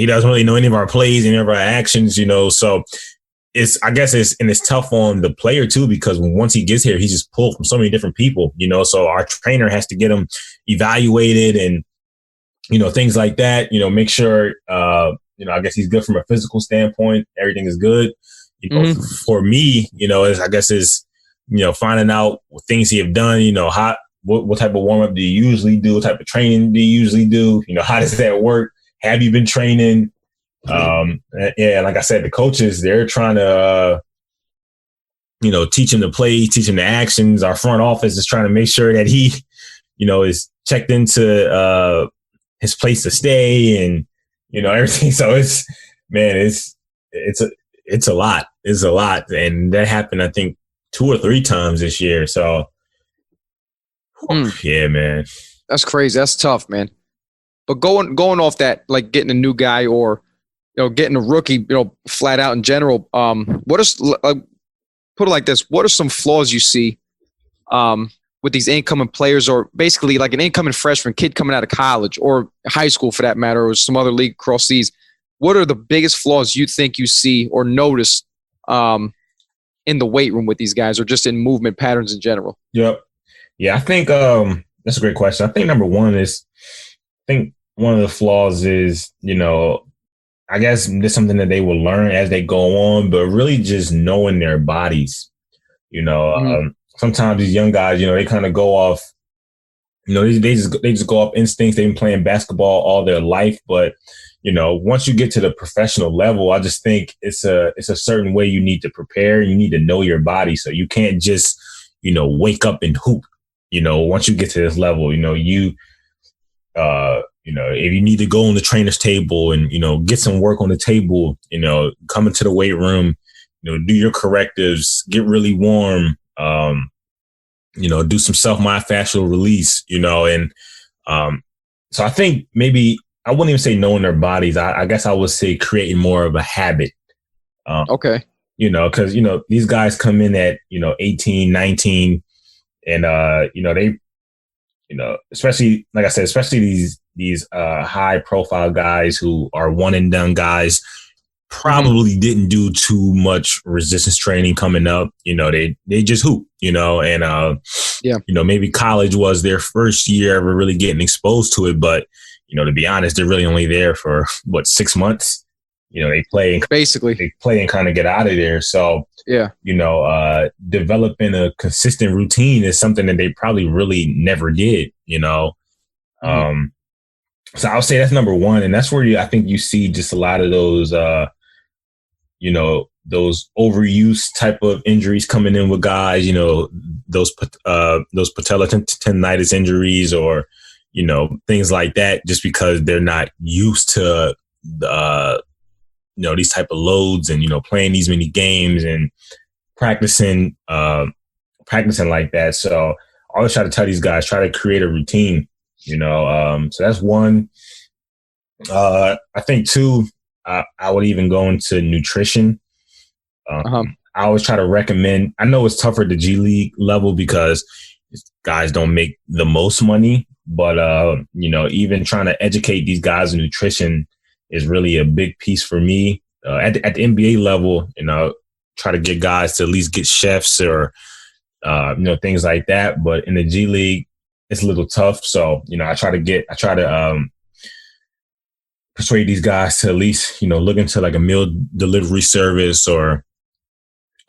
doesn't really know any of our plays, any of our actions, so I guess it's tough on the player too, because once he gets here, he's just pulled from so many different people, so our trainer has to get him evaluated and, things like that, make sure, I guess he's good from a physical standpoint. Everything is good. For me, is finding out what things he have done, what type of warm up do you usually do? What type of training do you usually do? How does that work? Have you been training? Yeah, like I said, the coaches, they're trying to, teach him the play, teach him the actions. Our front office is trying to make sure that he, is checked into his place to stay and, everything. So it's a lot. It's a lot. And that happened, I think, 2 or 3 times this year. So, yeah, man. That's crazy. That's tough, man. But going off that, like getting a new guy or, getting a rookie, flat out in general, what is, put it like this, what are some flaws you see with these incoming players, or basically like an incoming freshman kid coming out of college or high school for that matter, or some other league across seas? What are the biggest flaws you think you see or notice in the weight room with these guys, or just in movement patterns in general? Yep. Yeah, I think that's a great question. I think number one is, one of the flaws is, I guess there's something that they will learn as they go on, but really just knowing their bodies. Sometimes these young guys, they kind of go off, they just go off instincts. They've been playing basketball all their life, but once you get to the professional level, I just think it's a certain way you need to prepare. You need to know your body, so you can't just wake up and hoop. Once you get to this level, if you need to go on the trainer's table and, get some work on the table, come into the weight room, do your correctives, get really warm, do some self-myofascial release, and so I think maybe I wouldn't even say knowing their bodies. I guess I would say creating more of a habit. Okay. Because, these guys come in at, 18, 19 and, they, especially, like I said, especially these high profile guys who are one and done guys probably didn't do too much resistance training coming up. They just hoop, and maybe college was their first year ever really getting exposed to it. But, to be honest, they're really only there for 6 months. They play and kind of get out of there. So, yeah, developing a consistent routine is something that they probably really never did, So I'll say that's number one. And that's where I think you see just a lot of those, those overuse type of injuries coming in with guys, those patella tendinitis injuries or, things like that, just because they're not used to these type of loads and, playing these many games and practicing like that. So I always try to tell these guys, try to create a routine, so that's one. I think two, I would even go into nutrition. I always try to recommend, I know it's tougher at the G League level because guys don't make the most money, but, even trying to educate these guys in nutrition is really a big piece for me. At the NBA level, try to get guys to at least get chefs or things like that. But in the G League, it's a little tough. So, I try to persuade these guys to at least, look into like a meal delivery service or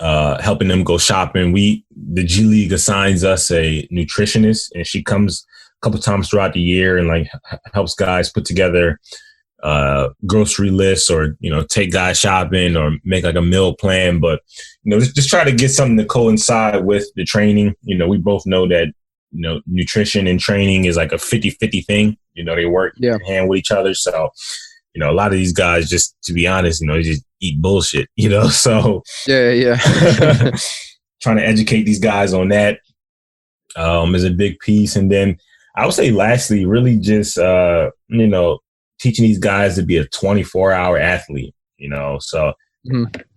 helping them go shopping. The G League assigns us a nutritionist, and she comes a couple times throughout the year and like helps guys put together grocery lists or, take guys shopping or make like a meal plan. But, just try to get something to coincide with the training. We both know that, nutrition and training is like a 50-50 thing. They work hand with each other. So, a lot of these guys, just to be honest, they just eat bullshit, so. Yeah. Trying to educate these guys on that is a big piece. And then I would say lastly, really just, teaching these guys to be a 24-hour athlete, so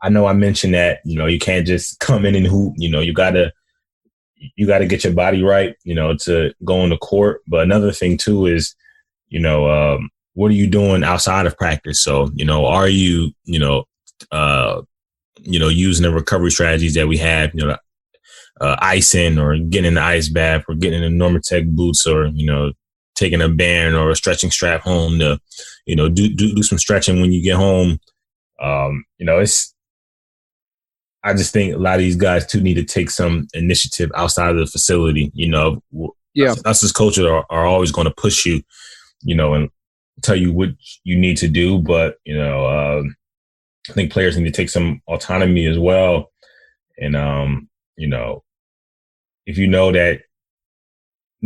I know I mentioned that, you can't just come in and hoop, you gotta get your body right, to go on the court. But another thing too is, what are you doing outside of practice? So, are you, using the recovery strategies that we have, icing or getting in the ice bath or getting in the Normatec boots or, taking a band or a stretching strap home to, do some stretching when you get home. I just think a lot of these guys too need to take some initiative outside of the facility. Us as coaches are always going to push you, and tell you what you need to do. But, I think players need to take some autonomy as well. And, if you know that,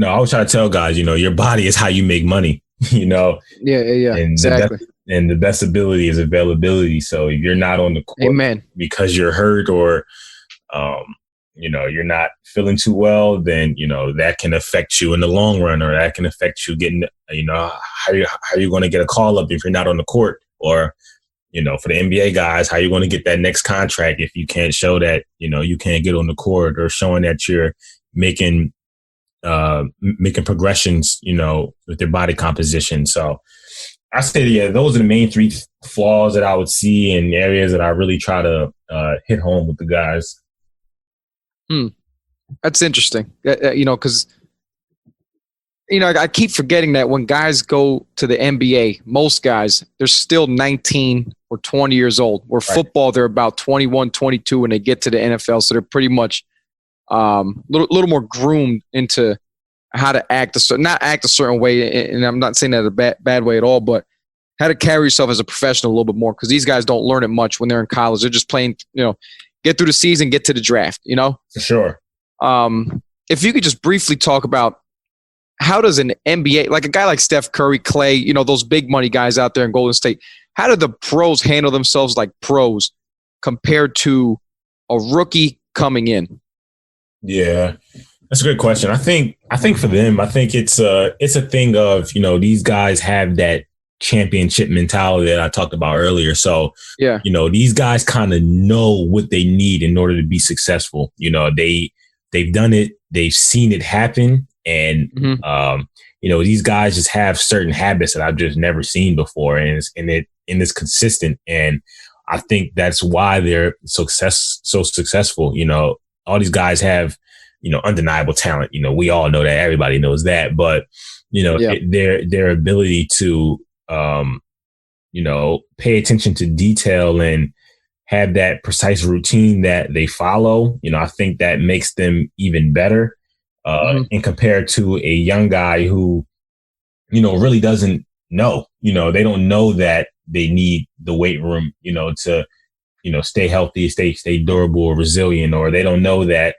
I always try to tell guys, your body is how you make money, Yeah, and exactly. The best ability is availability. So if you're not on the court Amen. because you're hurt or, you're not feeling too well, then, that can affect you in the long run, or that can affect you getting, how you going to get a call up if you're not on the court, or, for the NBA guys, how you going to get that next contract if you can't show that, you can't get on the court, or showing that you're making progressions, with their body composition. So I say, those are the main three flaws that I would see in areas that I really try to hit home with the guys. That's interesting. Because, I keep forgetting that when guys go to the NBA, most guys, they're still 19 or 20 years old. Where football, they're about 21, 22 when they get to the NFL. So they're pretty much little more groomed into how to not act a certain way. And I'm not saying that a bad way at all, but how to carry yourself as a professional a little bit more. Because these guys don't learn it much when they're in college. They're just playing, get through the season, get to the draft, For sure. If you could just briefly talk about how does an NBA, like a guy like Steph Curry, Clay, those big money guys out there in Golden State, how do the pros handle themselves like pros compared to a rookie coming in? Yeah, that's a good question. I think for them, it's a thing of, these guys have that championship mentality that I talked about earlier. So, these guys kind of know what they need in order to be successful. They've done it. They've seen it happen. And, these guys just have certain habits that I've just never seen before. And it's consistent. And I think that's why they're so successful. All these guys have, undeniable talent. We all know that. Everybody knows that. But, their ability to, pay attention to detail and have that precise routine that they follow, I think that makes them even better. And compared to a young guy who, really doesn't know, they don't know that they need the weight room, to, stay healthy, stay durable or resilient, or they don't know that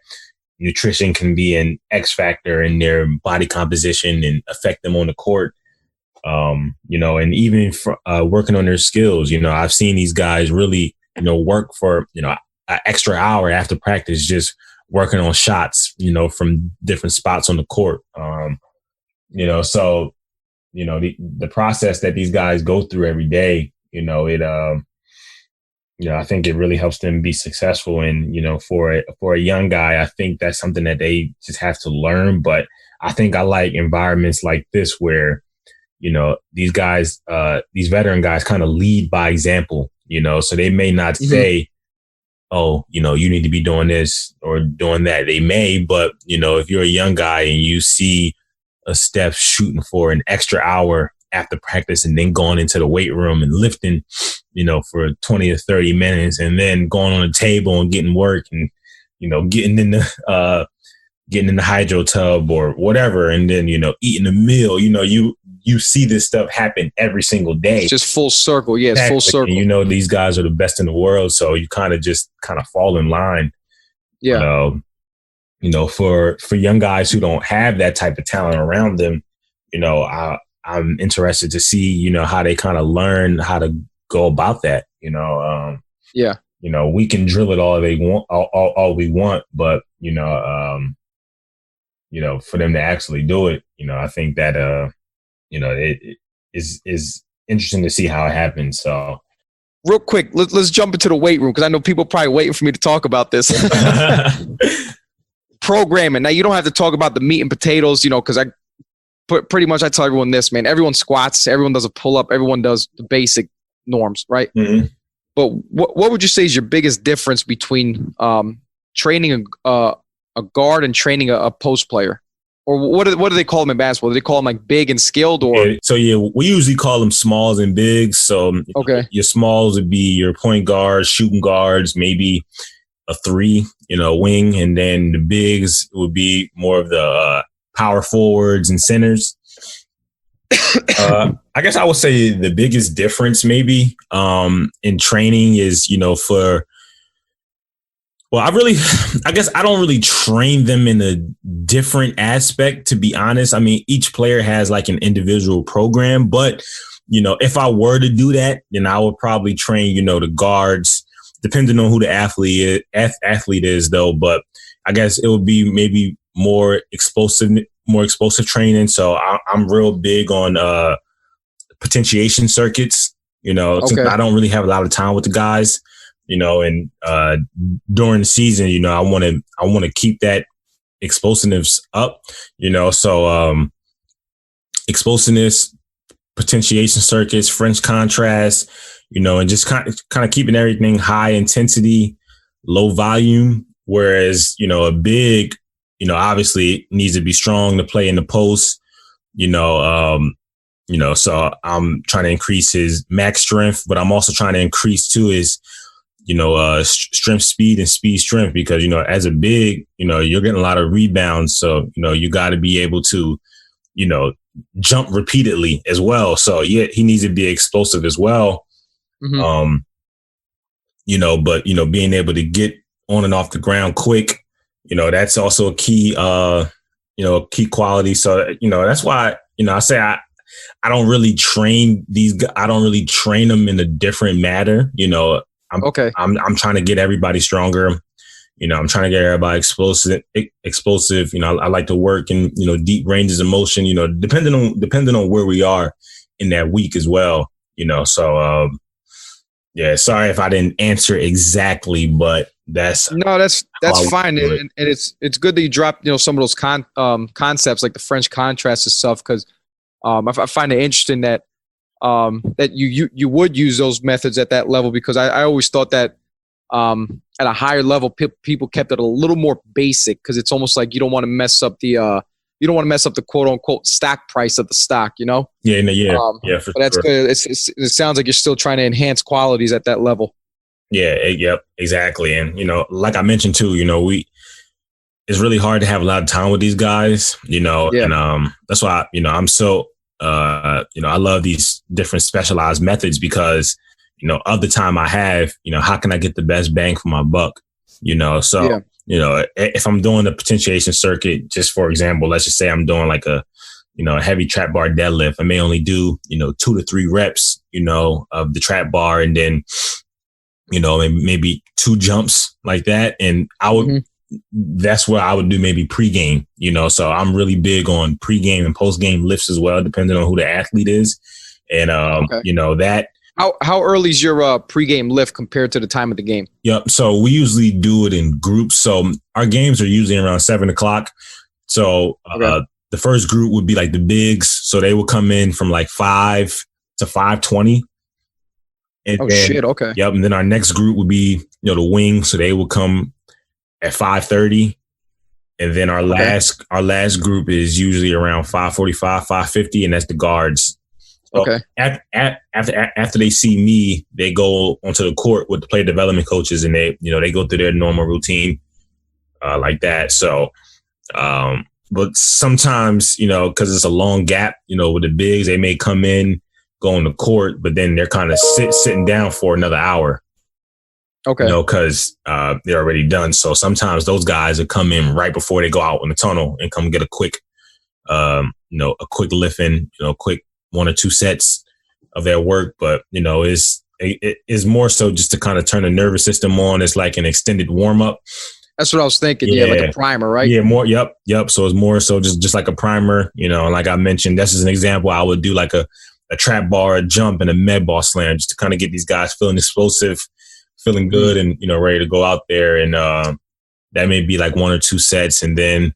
nutrition can be an X factor in their body composition and affect them on the court. And even for, working on their skills, I've seen these guys really, work for, an extra hour after practice, just working on shots, from different spots on the court. So, the process that these guys go through every day, I think it really helps them be successful. And, for a young guy, I think that's something that they just have to learn. But I think I like environments like this where, these guys, these veteran guys kind of lead by example, so they may not say, oh, you need to be doing this or doing that. They may, but, if you're a young guy and you see a Steph shooting for an extra hour after practice and then going into the weight room and lifting, for 20 or 30 minutes and then going on the table and getting work and, getting in the hydro tub or whatever. And then, eating a meal, you see this stuff happen every single day. It's just full circle. Yeah, it's exactly. Full circle. And these guys are the best in the world. So you kind of fall in line. Yeah. But, for young guys who don't have that type of talent around them, I'm interested to see, how they kind of learn how to go about that, Yeah. We can drill it all they want, all we want, but, for them to actually do it, I think that, it is interesting to see how it happens. So real quick, let's jump into the weight room because I know people are probably waiting for me to talk about this. Programming. Now you don't have to talk about the meat and potatoes, because I pretty much I tell everyone this, man. Everyone squats, everyone does a pull up, everyone does the basic norms, right? Mm-hmm. But what would you say is your biggest difference between training a guard and training a post player? Or what do they call them in basketball? Do they call them like big and skilled? Or we usually call them smalls and bigs. So okay, your smalls would be your point guards, shooting guards, maybe a 3, wing, and then the bigs would be more of the power forwards and centers. I guess I would say the biggest difference maybe in training is, I guess I don't really train them in a different aspect, to be honest. I mean, each player has like an individual program, but, if I were to do that, then I would probably train, the guards, depending on who the athlete is though. But I guess it would be maybe more explosive training. So I'm real big on potentiation circuits, since I don't really have a lot of time with the guys. And during the season, I want to keep that explosiveness up, so explosiveness, potentiation circuits, French contrast, and just kind of keeping everything high intensity, low volume. Whereas, a big, obviously needs to be strong to play in the post, so I'm trying to increase his max strength, but I'm also trying to increase too his strength, speed, and speed strength, because, as a big, you're getting a lot of rebounds. So, you got to be able to, jump repeatedly as well. So yeah, he needs to be explosive as well. Mm-hmm. But, being able to get on and off the ground quick, that's also a key, key quality. So, that's why, I say I don't really train these guys. I don't really train them in a different manner. I'm trying to get everybody stronger. I'm trying to get everybody explosive. I like to work in, deep ranges of motion, depending on where we are in that week as well, so, yeah, sorry if I didn't answer exactly, but that's fine. And it's good that you dropped, some of those concepts like the French contrast and stuff. Cause, I find it interesting that, that you would use those methods at that level, because I always thought that at a higher level people kept it a little more basic, because it's almost like you don't want to mess up the quote unquote stock price of the stock, Yeah, but that's good. It sounds like you're still trying to enhance qualities at that level. Yeah, yep, exactly. And like I mentioned too, it's really hard to have a lot of time with these guys, and that's why I'm so I love these different specialized methods, because, of the time I have, how can I get the best bang for my buck? So, if I'm doing the potentiation circuit, just for example, let's just say I'm doing like a heavy trap bar deadlift. I may only do, 2 to 3 reps, of the trap bar, and then, maybe 2 jumps like that. And I would, that's where I would do maybe pregame, so I'm really big on pregame and postgame lifts as well, depending on who the athlete is. And, that. How early is your pregame lift compared to the time of the game? Yep. So we usually do it in groups. So our games are usually around 7:00. So the first group would be like the bigs. So they will come in from like 5 to 5:20. And Oh then, shit. Okay. yep. And then our next group would be, the wing. So they will come at 5:30. And then our last group is usually around 5:45, 5:50, and that's the guards. So Okay. after they see me, they go onto the court with the player development coaches, and they go through their normal routine like that. So, but sometimes, because it's a long gap, with the bigs, they may come in, go on the court, but then they're kind of sitting down for another hour. Okay. Because they're already done. So sometimes those guys will come in right before they go out in the tunnel and come get a quick, a quick lift in, quick 1 or 2 sets of their work. But, it's more so just to kind of turn the nervous system on. It's like an extended warm up. That's what I was thinking. Yeah, like a primer, right? Yeah, more. Yep. So it's more so just like a primer, and like I mentioned, that's just an example. I would do like a trap bar, a jump, and a med ball slam just to kind of get these guys feeling explosive, feeling good, and ready to go out there. And that may be like 1 or 2 sets. And then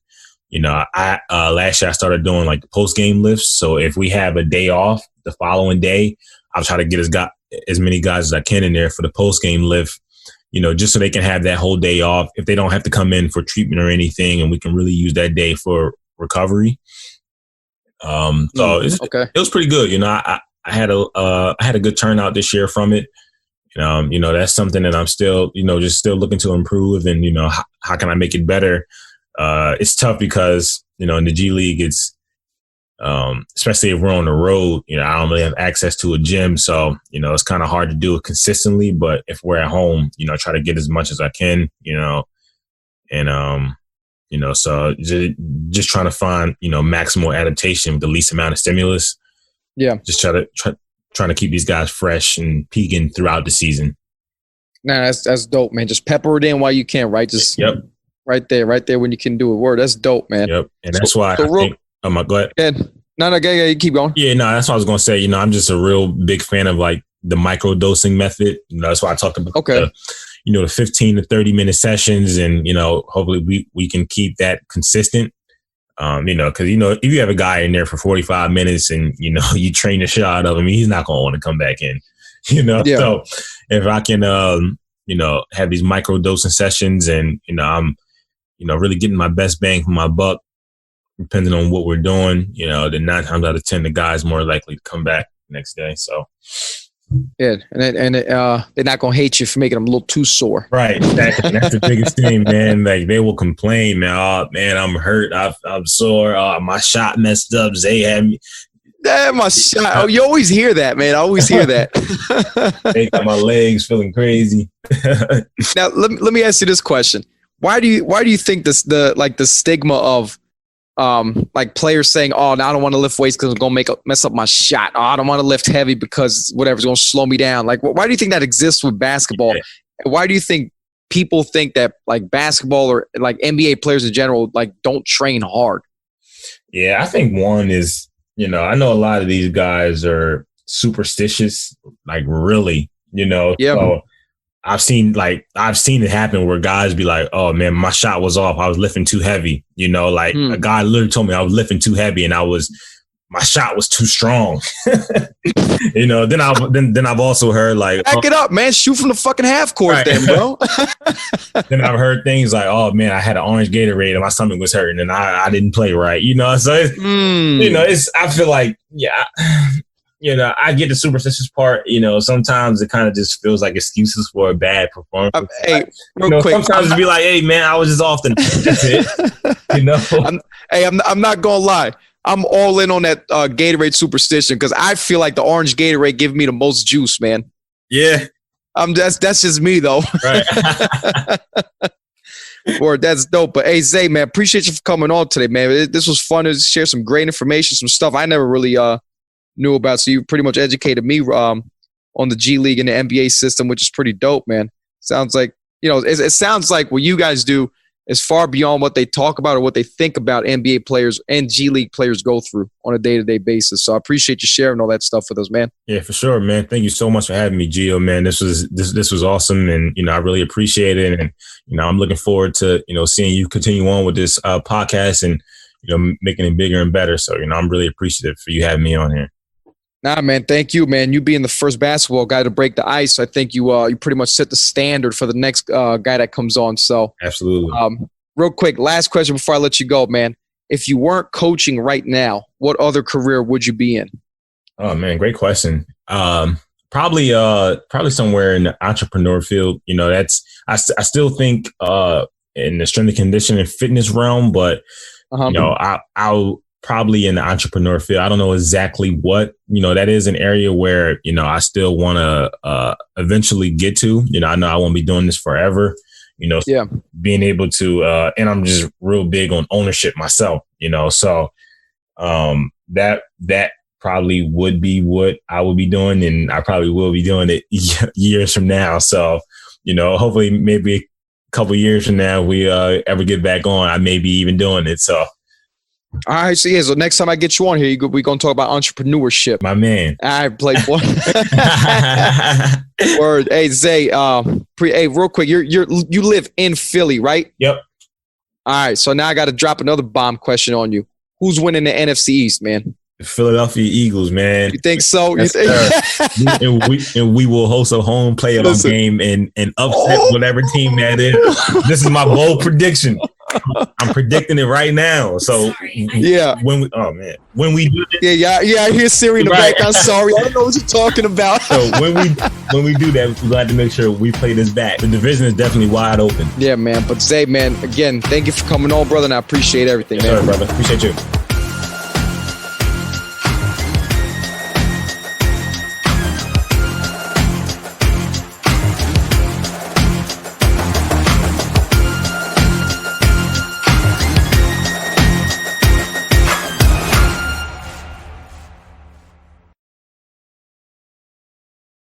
I last year I started doing like the post game lifts. So if we have a day off the following day, I'll try to get as many guys as I can in there for the post game lift, just so they can have that whole day off if they don't have to come in for treatment or anything, and we can really use that day for recovery. So it was pretty good. I had a good turnout this year from it. That's something that I'm still, just still looking to improve, and, how can I make it better? It's tough because, in the G League, it's, especially if we're on the road, I don't really have access to a gym. So, it's kind of hard to do it consistently, but if we're at home, I try to get as much as I can, so just trying to find, maximal adaptation with the least amount of stimulus. Yeah. Just trying to keep these guys fresh and peaking throughout the season. Nah, that's dope, man. Just pepper it in while you can, right? Just right there when you can do a word. That's dope, man. Yep. And that's why I think, go ahead. No, you keep going. Yeah, no, that's what I was going to say. I'm just a real big fan of like the micro dosing method. That's why I talked about the 15 to 30 minute sessions, and, hopefully we can keep that consistent. Because, if you have a guy in there for 45 minutes and, you train the shit out of him, he's not going to want to come back in, Yeah. So if I can, have these micro dosing sessions and, I'm, really getting my best bang for my buck, depending on what we're doing, then 9 times out of 10, the guy's more likely to come back next day. So. Yeah, and they're not gonna hate you for making them a little too sore. Right, that's the biggest thing, man. Like they will complain, man. Oh, man, I'm hurt. I'm sore. My shot messed up. Zay had me. Damn, my shot. Oh, you always hear that, man. I always hear that. They got my legs feeling crazy. Now, let me ask you this question: Why do you think the stigma of like players saying, "Oh, now I don't want to lift weights because it's gonna mess up my shot. Oh, I don't want to lift heavy because whatever's gonna slow me down." Like, why do you think that exists with basketball? Yeah. And why do you think people think that like basketball or like NBA players in general like don't train hard? Yeah, I think one is, I know a lot of these guys are superstitious, like really, Yeah. So I've seen it happen where guys be like, "Oh man, my shot was off. I was lifting too heavy." A guy literally told me I was lifting too heavy and my shot was too strong. Then I've also heard like, back it up, man. Shoot from the fucking half court, right. Then, bro. Then I've heard things like, "Oh man, I had an orange Gatorade and my stomach was hurting and I didn't play right." So it's, I feel like, I get the superstitious part. Sometimes it kind of just feels like excuses for a bad performance. Hey, real quick. Sometimes it'd be like, "Hey, man, I was just off the That's it." I'm not gonna lie. I'm all in on that Gatorade superstition because I feel like the orange Gatorade give me the most juice, man. Yeah. That's just me though. Right. Or that's dope. But hey, Zay, man, appreciate you for coming on today, man. This was fun to share some great information, some stuff I never really knew about. So you pretty much educated me on the G League and the NBA system, which is pretty dope, man. Sounds like, it sounds like what you guys do is far beyond what they talk about or what they think about NBA players and G League players go through on a day-to-day basis. So I appreciate you sharing all that stuff with us, man. Yeah, for sure, man. Thank you so much for having me, Gio, man. This was awesome. And, I really appreciate it. And, I'm looking forward to, seeing you continue on with this podcast and, making it bigger and better. So, I'm really appreciative for you having me on here. Nah, man, thank you, man. You being the first basketball guy to break the ice, I think you pretty much set the standard for the next guy that comes on. So, Absolutely. Real quick, last question before I let you go, man. If you weren't coaching right now, what other career would you be in? Oh man, great question. Probably somewhere in the entrepreneur field. You know, I still think in the strength and conditioning and fitness realm, but you know, I'll probably in the entrepreneur field. I don't know exactly what, you know, that is an area where, you know, I still want to eventually get to. You know, I know I won't be doing this forever. You know, being able to, and I'm just real big on ownership myself. You know, so that probably would be what I would be doing, and I probably will be doing it years from now. So, you know, hopefully maybe a couple years from now, we ever get back on, I may be even doing it. So. All right, so so next time I get you on here, we're gonna talk about entrepreneurship. My man. All right, Playboy. Word. Hey, Zay. Hey, real quick, you live in Philly, right? Yep. All right, so now I got to drop another bomb question on you. Who's winning the NFC East, man? The Philadelphia Eagles, man. You think so? Yes, and we will host a home playoff game and upset whatever team that is. This is my bold prediction. I'm predicting it right now. So when we do this, I hear Siri in the background. Sorry, I don't know what you're talking about. So when we do that, we're glad to make sure we play this back. The division is definitely wide open. Yeah, man. But Zay, man, again, thank you for coming on, brother, and I appreciate everything, man. Sure, brother. Appreciate you.